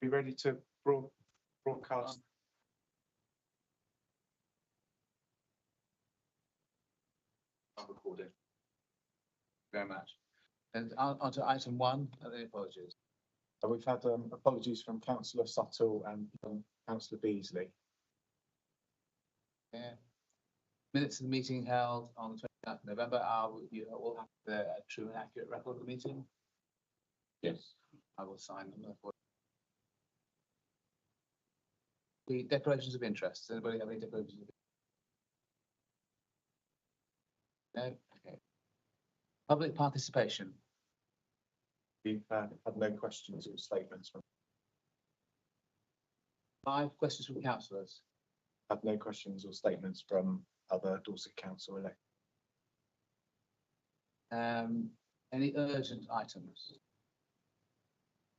Be ready to broadcast. I'm recording. Very much. And on to item 1, the apologies. We've had apologies from Councillor Suttle and Councillor Beasley. Yeah. Minutes of the meeting held on the 29th of November. You all have a true and accurate record of the meeting? Yes. I will sign them. The declarations of interest. Does anybody have any declarations of interest? No? Okay. Public participation. We've had no questions or statements from. 5 questions from councillors. Had no questions or statements from other Dorset Council elected. Any urgent items?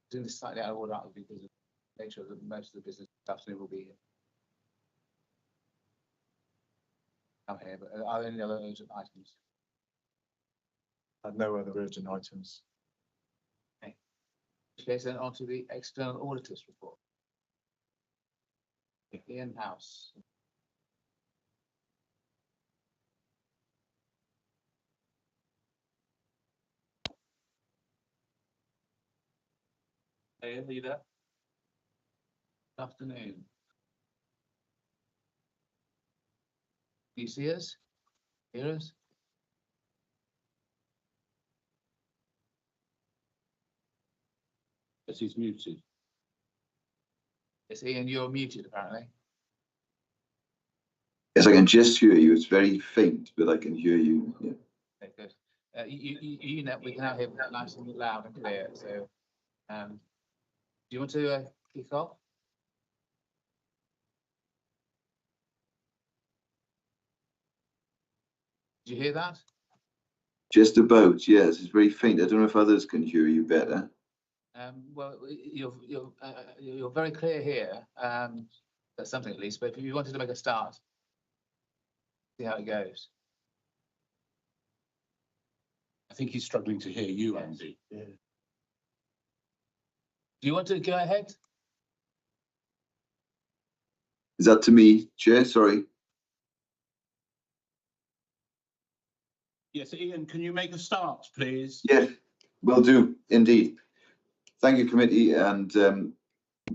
Doing this slightly out of order because of the nature of most of the business this afternoon will be out here, but are there any other urgent items? Had no other urgent items. Okay, then on to the external auditors report. Ian House. Ian, are you there? Good afternoon. Do you see us? Hear us? Yes, he's muted. Yes, Ian, you're muted apparently. Yes, I can just hear you. It's very faint, but I can hear you. Yeah. Okay, good. We can now hear nice and loud and clear. So, do you want to kick off? Did you hear that? Just about, yes. It's very faint. I don't know if others can hear you better. Well, you're very clear here. That's something at least. But if you wanted to make a start, see how it goes. I think he's struggling to hear you, Yes. Andy. Yeah. Do you want to go ahead? Is that to me, Chair? Sorry. Yes, Ian, can you make a start, please? Yeah, will do, indeed. Thank you, committee, and I'm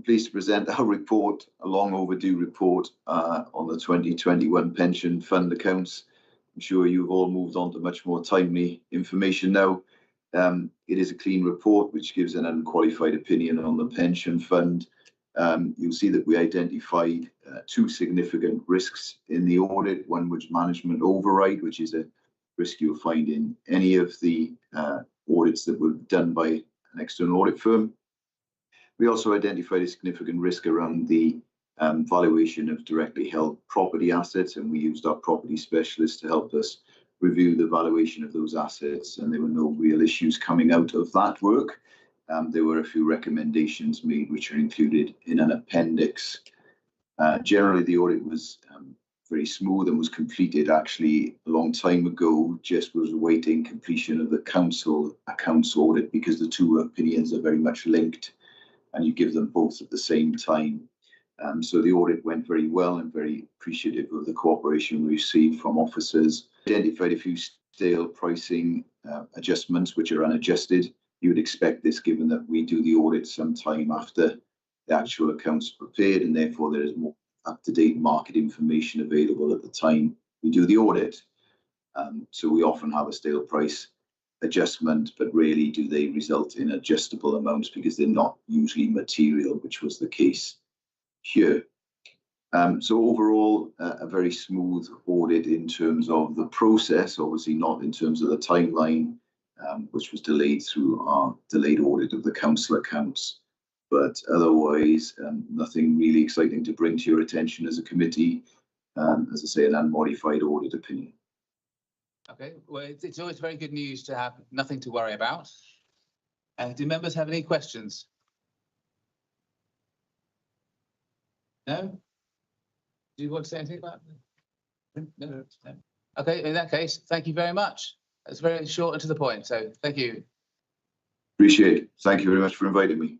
pleased to present our report, a long overdue report on the 2021 pension fund accounts. I'm sure you've all moved on to much more timely information now. It is a clean report which gives an unqualified opinion on the pension fund. You'll see that we identified 2 significant risks in the audit. One was management override, which is a risk you'll find in any of the audits that were done by an external audit firm. We also identified a significant risk around the valuation of directly held property assets, and we used our property specialist to help us review the valuation of those assets, and there were no real issues coming out of that work. There were a few recommendations made which are included in an appendix. Generally, the audit was very smooth and was completed actually a long time ago, just was awaiting completion of the council accounts audit because the 2 opinions are very much linked and you give them both at the same time. So the audit went very well and very appreciative of the cooperation we received from officers. Identified a few stale pricing adjustments which are unadjusted. You would expect this given that we do the audit sometime after the actual accounts are prepared, and therefore there is more up-to-date market information available at the time we do the audit. So we often have a stale price adjustment, but rarely do they result in adjustable amounts because they're not usually material, which was the case here. So overall, a very smooth audit in terms of the process, obviously not in terms of the timeline, which was delayed through our delayed audit of the council accounts. But otherwise, nothing really exciting to bring to your attention as a committee. As I say, an unmodified audit opinion. Okay, well, it's always very good news to have nothing to worry about. Do members have any questions? No? Do you want to say anything about it? No. Okay, in that case, thank you very much. That's very short and to the point, so thank you. Appreciate it. Thank you very much for inviting me.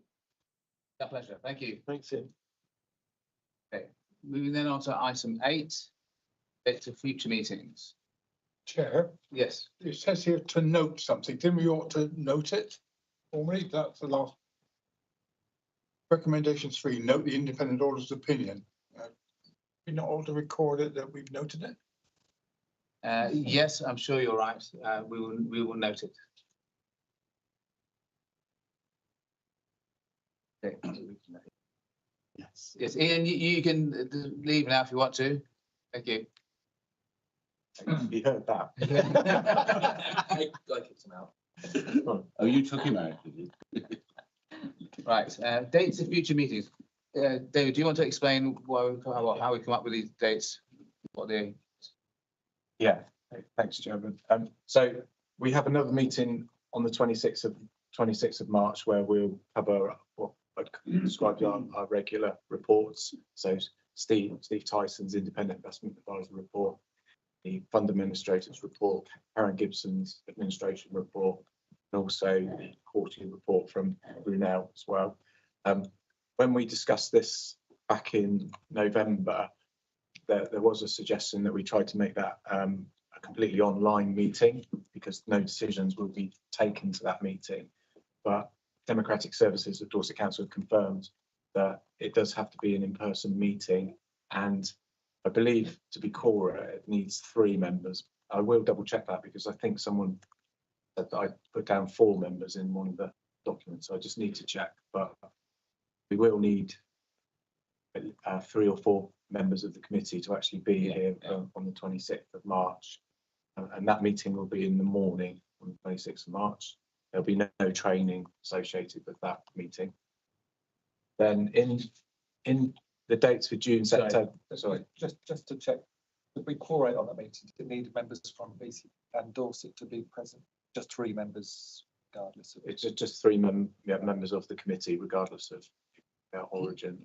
A pleasure. Thank you. Thanks, Ian. Moving then on to item 8, dates of future meetings. Chair, Yes. it says here to note something. Didn't we ought to note it? Formally, that's the last. Recommendation 3, note the independent auditor's opinion. We not ought to record it that we've noted it? Yes, I'm sure you're right. We will note it. Okay. Yes. Yes, Ian, you can leave now if you want to. Thank you. You heard that. I kicked him out. Oh, you took him out, did you? Right, dates of future meetings. David, do you want to explain how we come up with these dates? What they? Yeah, thanks, Chairman. So we have another meeting on the 26th of March where we'll cover what I described our regular reports. So Steve Tyson's independent investment advisor report, the fund administrator's report, Karen Gibson's administration report, and also the quarterly report from Brunel as well. When we discussed this back in November, there was a suggestion that we tried to make that a completely online meeting because no decisions will be taken to that meeting. But Democratic Services of Dorset Council have confirmed that it does have to be an in-person meeting, and I believe to be quorum it needs 3 members. I will double check that because I think someone said that I put down 4 members in one of the documents, so I just need to check. But we will need 3 or 4 members of the committee to actually be here on the 26th of March. And that meeting will be in the morning on the 26th of March. There'll be no training associated with that meeting. Then in the dates for June, September. Sorry. Just to check, did we quorate on that meeting? Did it need members from BC and Dorset to be present? Just 3 members, regardless of. It's just 3 members of the committee, regardless of their origin.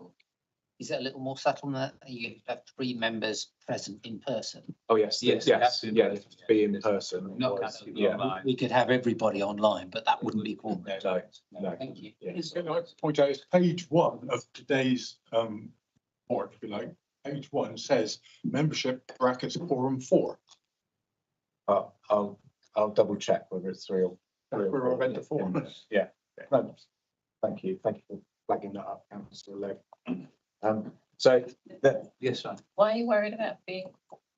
Is it a little more subtle than that? You have 3 members present in person? Oh, yes, Yes, yes, absolutely. yeah, to be in person. Not otherwise, counting yeah. online. We could have everybody online, but that wouldn't be quorum. No. Thank you. Yeah. Can I point out, it's page 1 of today's report, if you like. Page 1 says membership brackets quorum 4. I'll double check whether it's 3 or. We're already at 4. Yeah. No, thank you for flagging that up, Councillor Legg. So that, Yes, right. Why are you worried about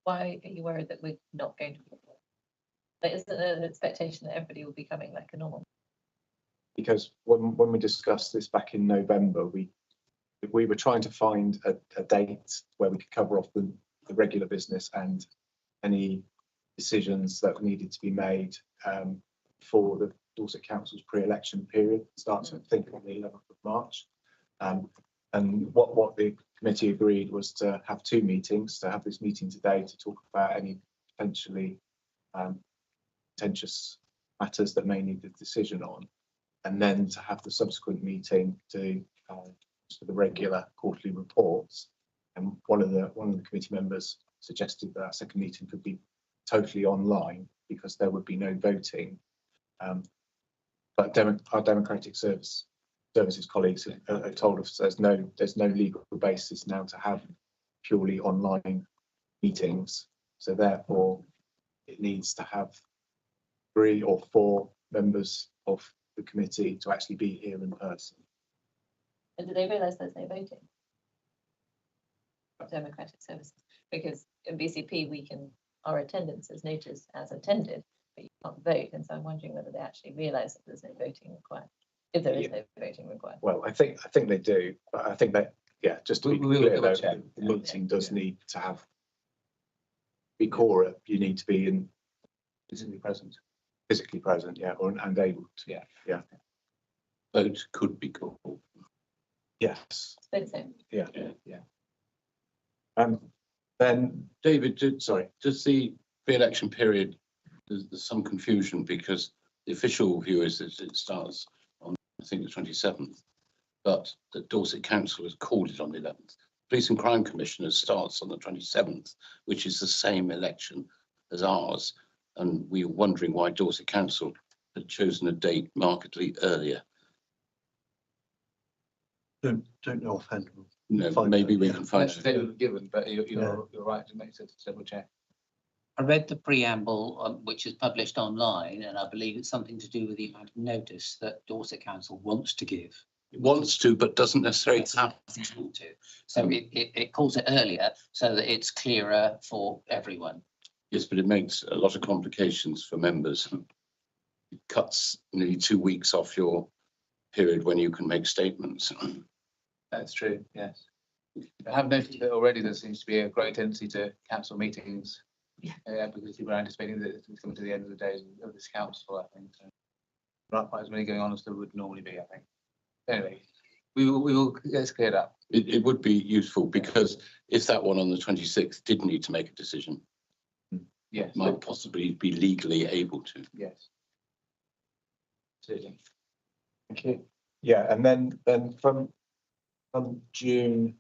why are you worried that we're not going to? Like, isn't there an expectation that everybody will be coming like a normal? because when we discussed this back in November, we were trying to find a date where we could cover off the regular business and any decisions that needed to be made for the Dorset Council's pre-election period. Starts, I think, on the 11th of March. And what the committee agreed was to have 2 meetings, to have this meeting today to talk about any potentially contentious matters that may need a decision on, and then to have the subsequent meeting to for the regular quarterly reports. And one of the committee members suggested that our second meeting could be totally online because there would be no voting. But our Democratic Services colleagues have told us there's no legal basis now to have purely online meetings. So therefore, it needs to have 3 or 4 members of the committee to actually be here in person. And do they realise there's no voting? Democratic Services, because in BCP our attendance is noticed as attended, but you can't vote, and so I'm wondering whether they actually realise that there's no voting required. If there is no voting required. Well, I think they do, but I think that, yeah, just to be We will clear, double though, check. the meeting does need to be quorum. You need to be Physically present. yeah, and able to. Yeah. Vote could be called. Yes. Don't say. Yeah. Then David, sorry. does the pre-election period, there's some confusion because the official view is that it starts on, I think, the 27th, but the Dorset Council has called it on the 11th. Police and Crime Commissioners starts on the 27th, which is the same election as ours. And we were wondering why Dorset Council had chosen a date markedly earlier. Don't know offhand. No, Find maybe out, we yeah. can find That's the out. statement given, but you're right to make to double check. I read the preamble, which is published online, and I believe it's something to do with the amount of notice that Dorset Council wants to give. It wants to, but doesn't necessarily have. To. So it calls it earlier so that it's clearer for everyone. Yes, but it makes a lot of complications for members. It cuts nearly 2 weeks off your period when you can make statements. That's true, yes. I have noticed that already there seems to be a great tendency to cancel meetings. Yeah. Because people are anticipating that it's coming to the end of the day of this council, I think. So not quite as many going on as there would normally be, I think. Anyway, we will get this cleared up. It would be useful because if that one on the 26th did need to make a decision, Yes, might possibly be legally able to. yes. Absolutely. Thank you. Yeah, and then from June,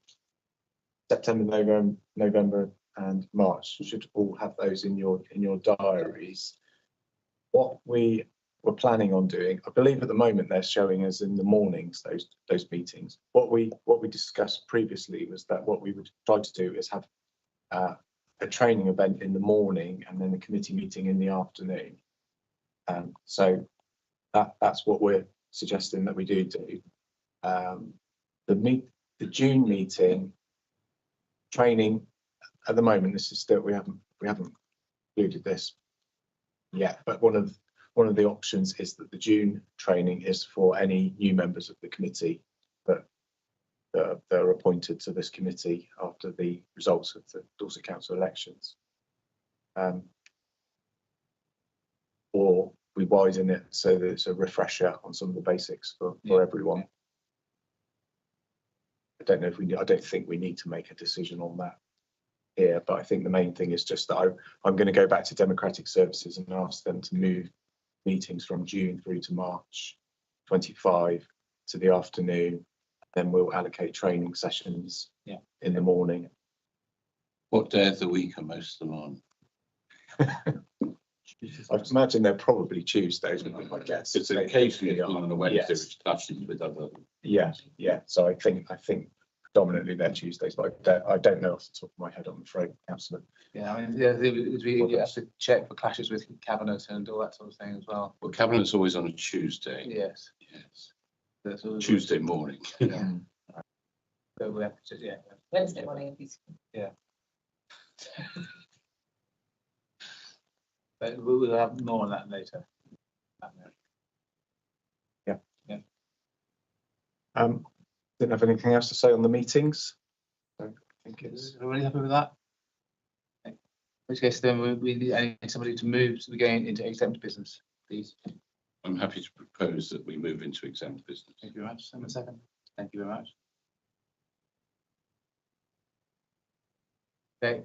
September, November and March, you should all have those in your diaries. What we were planning on doing, I believe at the moment they're showing us in the mornings, those meetings. What we discussed previously was that what we would try to do is have a training event in the morning and then a committee meeting in the afternoon. So that's what we're suggesting that we do. The June meeting training at the moment, this is still, we haven't included this yet, but one of the options is that the June training is for any new members of the committee that are appointed to this committee after the results of the Dorset Council elections. Or we widen it so that it's a refresher on some of the basics for everyone. I don't think we need to make a decision on that here, but I think the main thing is just that I'm going to go back to Democratic Services and ask them to move meetings from June through to March 25 to the afternoon. Then we'll allocate training sessions in the morning. What day of the week are most of them on? I imagine they're probably Tuesdays, I guess. It's occasionally on a Wednesday, Yes. which clashes with other. Yeah. So I think predominantly they're Tuesdays, but I don't know off the top of my head, I'm afraid, Councillor. Yeah, I mean, we have to check for clashes with cabinet and all that sort of thing as well. Well, cabinet's always on a Tuesday. Yes. Yes. That's all. Tuesday morning. Yeah. So we have to, Wednesday morning. But we'll have more on that later. Didn't have anything else to say on the meetings. So I think Is everybody happy with that? Okay. In which case, then we need somebody to move to going into exempt business, please. I'm happy to propose that we move into exempt business. Thank you very much. Someone second. Thank you very much. Okay,